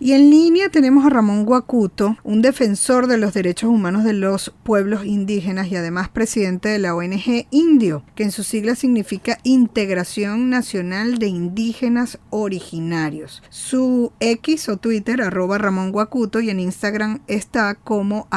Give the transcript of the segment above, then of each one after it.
Y en línea tenemos a Ramón Guacuto, un defensor de los derechos humanos de los pueblos indígenas y además presidente de la ONG Indio, que en sus siglas significa Integración Nacional de Indígenas Originarios. Su X o Twitter, @Ramón Guacuto, y en Instagram está como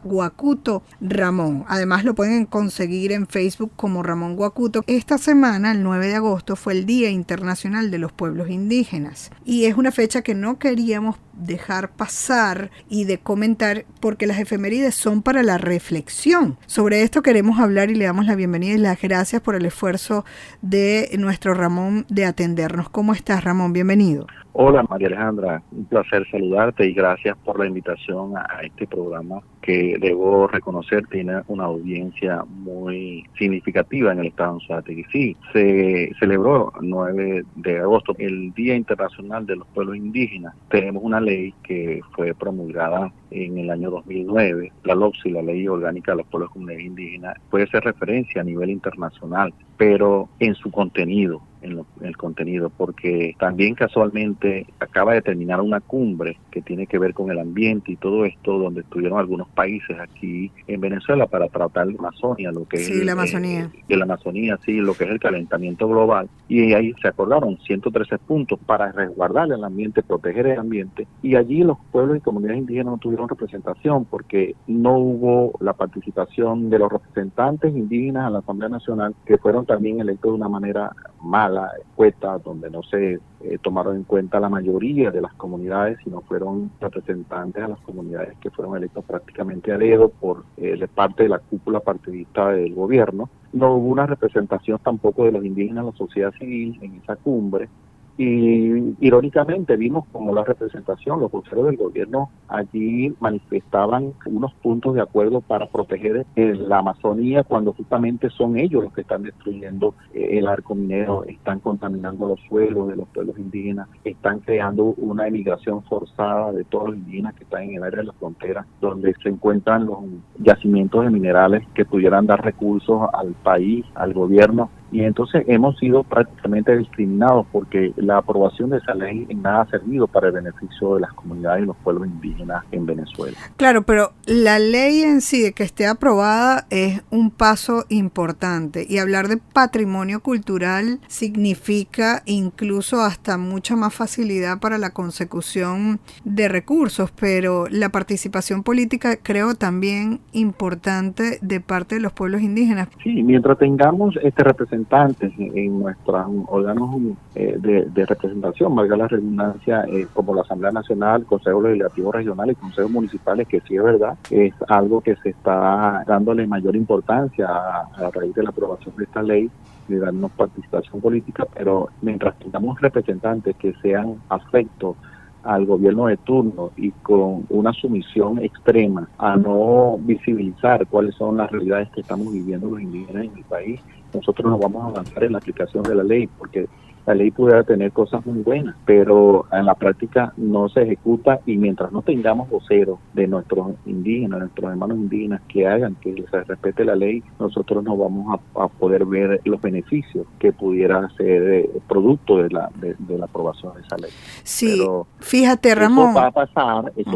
@GuacutoRamón. Además lo pueden conseguir en Facebook como Ramón Guacuto. Esta semana, el 9 de agosto, fue el Día Internacional de los Pueblos Indígenas. Y es una fecha que no queríamos dejar pasar y de comentar porque las efemérides son para la reflexión. Sobre esto queremos hablar y le damos la bienvenida y las gracias por el esfuerzo de nuestro Ramón de atendernos. ¿Cómo estás, Ramón? Bienvenido. Hola María Alejandra, un placer saludarte y gracias por la invitación a este programa que debo reconocer tiene una audiencia muy significativa en el estado de Anzoátegui. Sí, se celebró el 9 de agosto el Día Internacional de los Pueblos Indígenas. Tenemos una ley que fue promulgada en el año 2009, la LOPSI, la Ley Orgánica de los Pueblos y Comunidades Indígenas, puede ser referencia a nivel internacional, pero en su contenido, en el contenido, porque también casualmente acaba de terminar una cumbre que tiene que ver con el ambiente y todo esto, donde estuvieron algunos países aquí en Venezuela para tratar la Amazonia, lo que sí, es la Amazonía. la Amazonía, sí, lo que es el calentamiento global, y ahí se acordaron 113 puntos para resguardar el ambiente, proteger el ambiente, y allí los pueblos y comunidades indígenas no tuvieron representación porque no hubo la participación de los representantes indígenas a la Asamblea Nacional, que fueron también electos de una manera mala, escueta, donde no se tomaron en cuenta la mayoría de las comunidades, sino fueron representantes a las comunidades que fueron electos prácticamente a dedo por parte de la cúpula partidista del gobierno. No hubo una representación tampoco de los indígenas en la sociedad civil en esa cumbre. Y irónicamente vimos como la representación, los voceros del gobierno allí manifestaban unos puntos de acuerdo para proteger la Amazonía cuando justamente son ellos los que están destruyendo el arco minero, están contaminando los suelos de los pueblos indígenas, están creando una emigración forzada de todos los indígenas que están en el área de la frontera, donde se encuentran los yacimientos de minerales que pudieran dar recursos al país, al gobierno. Y entonces hemos sido prácticamente discriminados porque la aprobación de esa ley en nada ha servido para el beneficio de las comunidades y los pueblos indígenas en Venezuela. Claro, pero la ley en sí de que esté aprobada es un paso importante y hablar de patrimonio cultural significa incluso hasta mucha más facilidad para la consecución de recursos, pero la participación política creo también importante de parte de los pueblos indígenas. Sí, mientras tengamos representantes en nuestros órganos de representación, valga la redundancia, como la Asamblea Nacional, Consejo Legislativo Regional y Consejos Municipales, que sí es verdad, es algo que se está dándole mayor importancia a raíz de la aprobación de esta ley, de darnos participación política, pero mientras tengamos representantes que sean afectos al gobierno de turno y con una sumisión extrema a no visibilizar cuáles son las realidades que estamos viviendo los indígenas en el país, nosotros no vamos a avanzar en la aplicación de la ley, porque la ley pudiera tener cosas muy buenas, pero en la práctica no se ejecuta, y mientras no tengamos voceros de nuestros indígenas, nuestros hermanos indígenas que hagan que se respete la ley, nosotros no vamos a poder ver los beneficios que pudiera ser producto de la aprobación de esa ley. Sí, pero fíjate, Ramón. Eso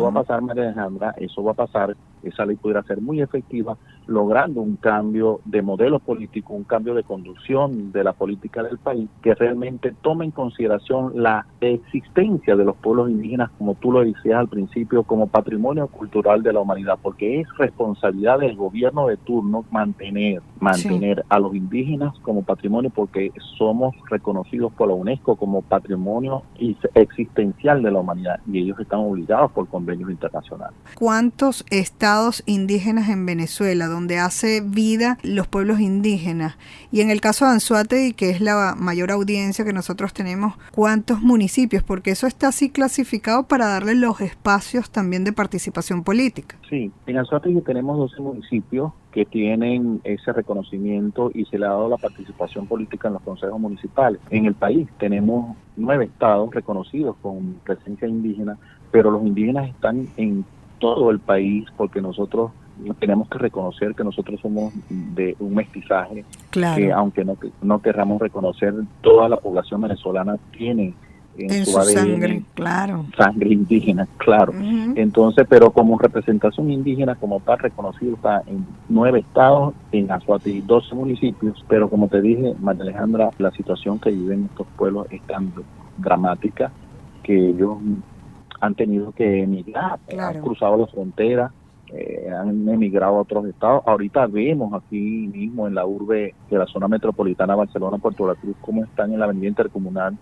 va a pasar, María Alejandra, eso va a pasar. Esa ley pudiera ser muy efectiva, logrando un cambio de modelo político, un cambio de conducción de la política del país, que realmente tome en consideración la existencia de los pueblos indígenas, como tú lo decías al principio, como patrimonio cultural de la humanidad, porque es responsabilidad del gobierno de turno mantener sí, a los indígenas como patrimonio, porque somos reconocidos por la UNESCO como patrimonio existencial de la humanidad, y ellos están obligados por convenios internacionales. ¿Cuántos estados indígenas en Venezuela donde hace vida los pueblos indígenas? Y en el caso de Anzoátegui, que es la mayor audiencia que nosotros tenemos, ¿cuántos municipios? Porque eso está así clasificado para darle los espacios también de participación política. Sí, en Anzoátegui tenemos 12 municipios que tienen ese reconocimiento y se le ha dado la participación política en los consejos municipales. En el país tenemos 9 estados reconocidos con presencia indígena, pero los indígenas están en todo el país, porque nosotros tenemos que reconocer que nosotros somos de un mestizaje, claro, que aunque no querramos reconocer, toda la población venezolana tiene en su su ADN, sangre, claro. sangre indígena, claro. Ujú. Entonces, pero como representación indígena como tal reconocido está en 9 estados, en Anzoátegui 12 municipios, pero como te dije, María Alejandra, la situación que viven estos pueblos es tan dramática que ellos han tenido que emigrar, han Claro. cruzado la frontera, han emigrado a otros estados. Ahorita vemos aquí mismo en la urbe de la zona metropolitana Barcelona, Puerto La Cruz, cómo están en la avenida intercomunal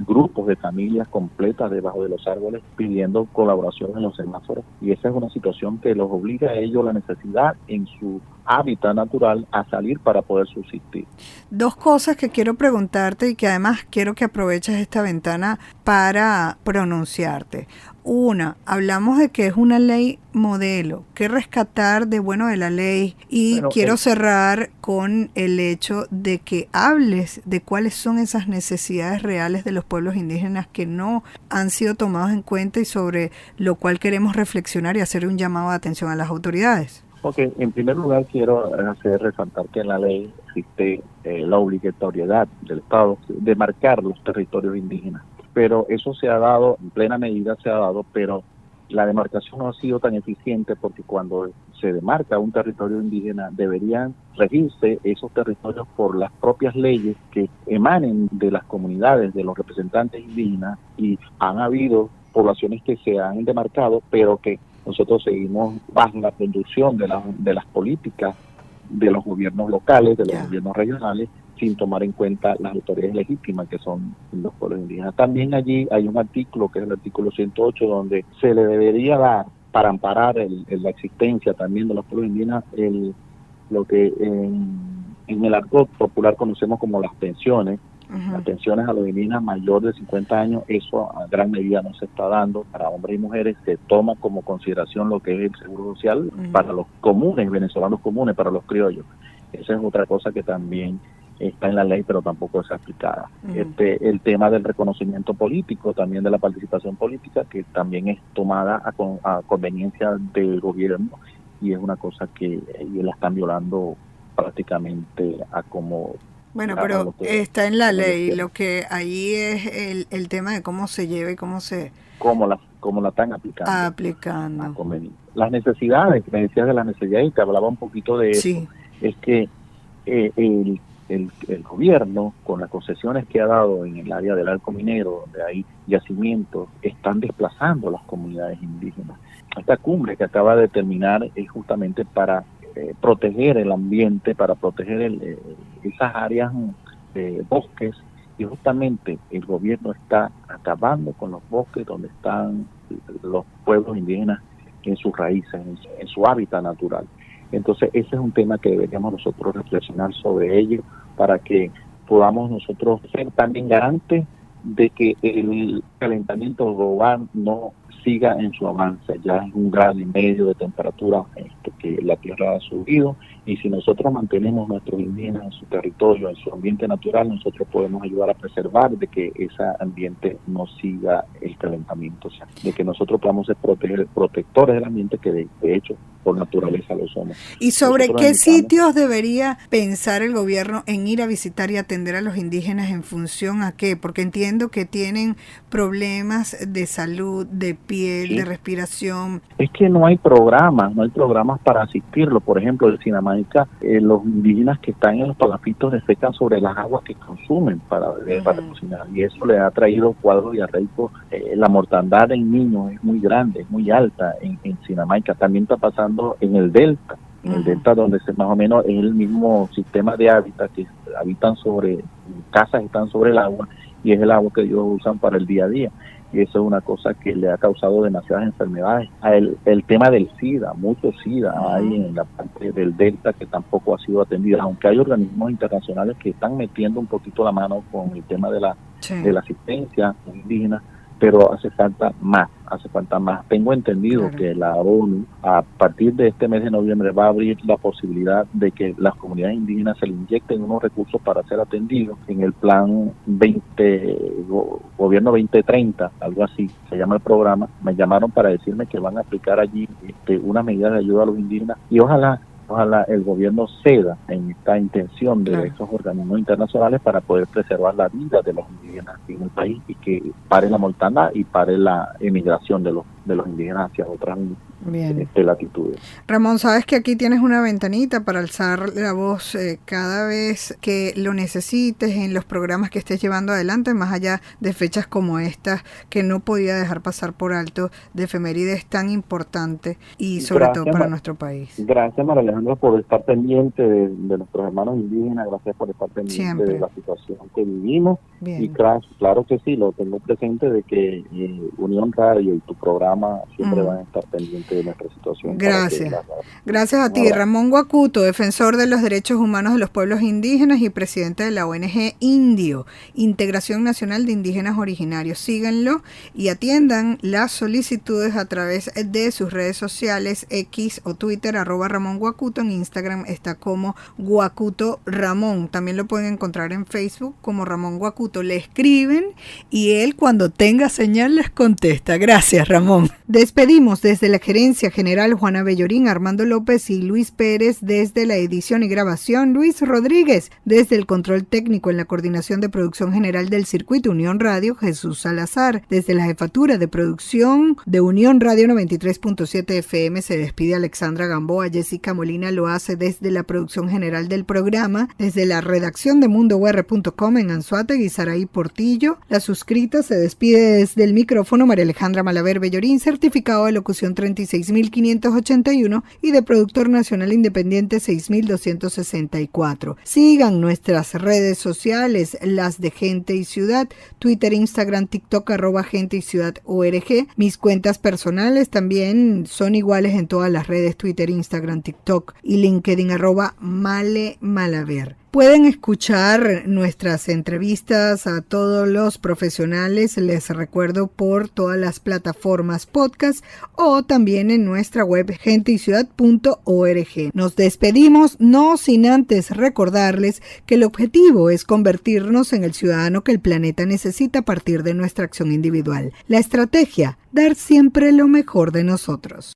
grupos de familias completas debajo de los árboles pidiendo colaboración en los semáforos, y esa es una situación que los obliga a ellos la necesidad en su hábitat natural a salir para poder subsistir. Dos cosas que quiero preguntarte y que además quiero que aproveches esta ventana para pronunciarte. Una, hablamos de que es una ley modelo. ¿Qué rescatar de bueno de la ley? Y Bueno, quiero cerrar con el hecho de que hables de cuáles son esas necesidades reales de los pueblos indígenas que no han sido tomados en cuenta y sobre lo cual queremos reflexionar y hacer un llamado de atención a las autoridades. Ok, en primer lugar quiero hacer resaltar que en la ley existe la obligatoriedad del Estado de marcar los territorios indígenas, pero eso se ha dado, en plena medida se ha dado, pero la demarcación no ha sido tan eficiente porque cuando se demarca un territorio indígena deberían regirse esos territorios por las propias leyes que emanen de las comunidades, de los representantes indígenas, y han habido poblaciones que se han demarcado, pero que nosotros seguimos bajo la conducción de las políticas de los gobiernos locales, de los gobiernos regionales, sin tomar en cuenta las autoridades legítimas que son los pueblos indígenas. También allí hay un artículo, que es el artículo 108, donde se le debería dar, para amparar la existencia también de los pueblos indígenas, lo que en el argot popular conocemos como las pensiones. Las pensiones a los indígenas mayores de 50 años, eso a gran medida no se está dando para hombres y mujeres. Se toma como consideración lo que es el seguro social para los comunes, venezolanos comunes, para los criollos. Esa es otra cosa que también está en la ley, pero tampoco es aplicada. El tema del reconocimiento político, también de la participación política, que también es tomada a conveniencia del gobierno, y es una cosa que ellos la están violando prácticamente a como... Bueno, pero está en la ley, lo que ahí es el tema de cómo se lleva y cómo la están aplicando. Las necesidades, me decías de las necesidades y te hablaba un poquito de eso, sí. Es que el gobierno, con las concesiones que ha dado en el área del arco minero, donde hay yacimientos, están desplazando a las comunidades indígenas. Esta cumbre que acaba de terminar es justamente para proteger el ambiente, para proteger esas áreas de bosques, y justamente el gobierno está acabando con los bosques donde están los pueblos indígenas en sus raíces, en su hábitat natural. Entonces ese es un tema que deberíamos nosotros reflexionar sobre ello, para que podamos nosotros ser también garantes de que el calentamiento global no siga en su avance. Ya es 1,5 grados de temperatura que la Tierra ha subido, y si nosotros mantenemos nuestros indígenas en su territorio, en su ambiente natural, nosotros podemos ayudar a preservar de que ese ambiente no siga el calentamiento, o sea, de que nosotros podamos ser protectores del ambiente, que de hecho por naturaleza lo somos. ¿Y sobre qué sitios debería pensar el gobierno en ir a visitar y atender a los indígenas en función a qué? Porque entiendo que tienen problemas de salud, de piel, sí, de respiración. Es que no hay programas para asistirlo. Por ejemplo, en Sinamaica, los indígenas que están en los palafitos defecan sobre las aguas que consumen para beber, para cocinar, y eso le ha traído cuadros diarreicos. La mortandad en niños es muy grande, es muy alta en Sinamaica. También está pasando en el delta, donde más o menos es el mismo sistema de hábitat, que habitan sobre casas, están sobre el agua, y es el agua que ellos usan para el día a día, y eso es una cosa que le ha causado demasiadas enfermedades. El tema del SIDA, mucho SIDA hay en la parte del delta que tampoco ha sido atendida, aunque hay organismos internacionales que están metiendo un poquito la mano con el tema de la asistencia indígena, pero hace falta más. Tengo entendido que la ONU, a partir de este mes de noviembre, va a abrir la posibilidad de que las comunidades indígenas se le inyecten unos recursos para ser atendidos en el plan Gobierno 2030, algo así se llama el programa. Me llamaron para decirme que van a aplicar allí una medida de ayuda a los indígenas, y ojalá ojalá el gobierno ceda en esta intención de esos organismos internacionales para poder preservar la vida de los indígenas en el país y que pare la mortandad y pare la emigración de los indígenas hacia otras latitudes. Ramón, sabes que aquí tienes una ventanita para alzar la voz cada vez que lo necesites en los programas que estés llevando adelante, más allá de fechas como estas que no podía dejar pasar por alto, de efemérides tan importantes y sobre todo para nuestro país. Gracias, María Alejandra, por estar pendiente de nuestros hermanos indígenas, gracias por estar pendiente de la situación que vivimos. Y claro que sí, lo tengo presente de que Unión Radio y tu programa siempre van a estar pendientes de nuestra situación. Gracias a ti, Ramón Guacuto, defensor de los derechos humanos de los pueblos indígenas y presidente de la ONG Indio, Integración Nacional de Indígenas Originarios. Síganlo y atiendan las solicitudes a través de sus redes sociales, X o Twitter, @Ramón Guacuto. En Instagram está como Guacuto Ramón. También lo pueden encontrar en Facebook como Ramón Guacuto. Le escriben y él, cuando tenga señal, les contesta. Gracias, Ramón. Despedimos desde la Gerencia General Juana Bellorín, Armando López y Luis Pérez desde la edición y grabación, Luis Rodríguez desde el control técnico en la coordinación de producción general del Circuito Unión Radio, Jesús Salazar desde la jefatura de producción de Unión Radio 93.7 FM. Se despide Alexandra Gamboa. Jessica Molina lo hace desde la producción general del programa, desde la redacción de mundour.com en Anzoátegui, Saraí Portillo. La suscrita se despide desde el micrófono María Alejandra Malaver Bellorín, certificado de locución 36.581 y de productor nacional independiente 6.264. Sigan nuestras redes sociales, las de Gente y Ciudad, Twitter, Instagram, TikTok, @Gente y Ciudad ORG. Mis cuentas personales también son iguales en todas las redes, Twitter, Instagram, TikTok y LinkedIn, @Male Malaver. Pueden escuchar nuestras entrevistas a todos los profesionales, les recuerdo, por todas las plataformas podcast o también en nuestra web genteyciudad.org. Nos despedimos, no sin antes recordarles que el objetivo es convertirnos en el ciudadano que el planeta necesita a partir de nuestra acción individual. La estrategia, dar siempre lo mejor de nosotros.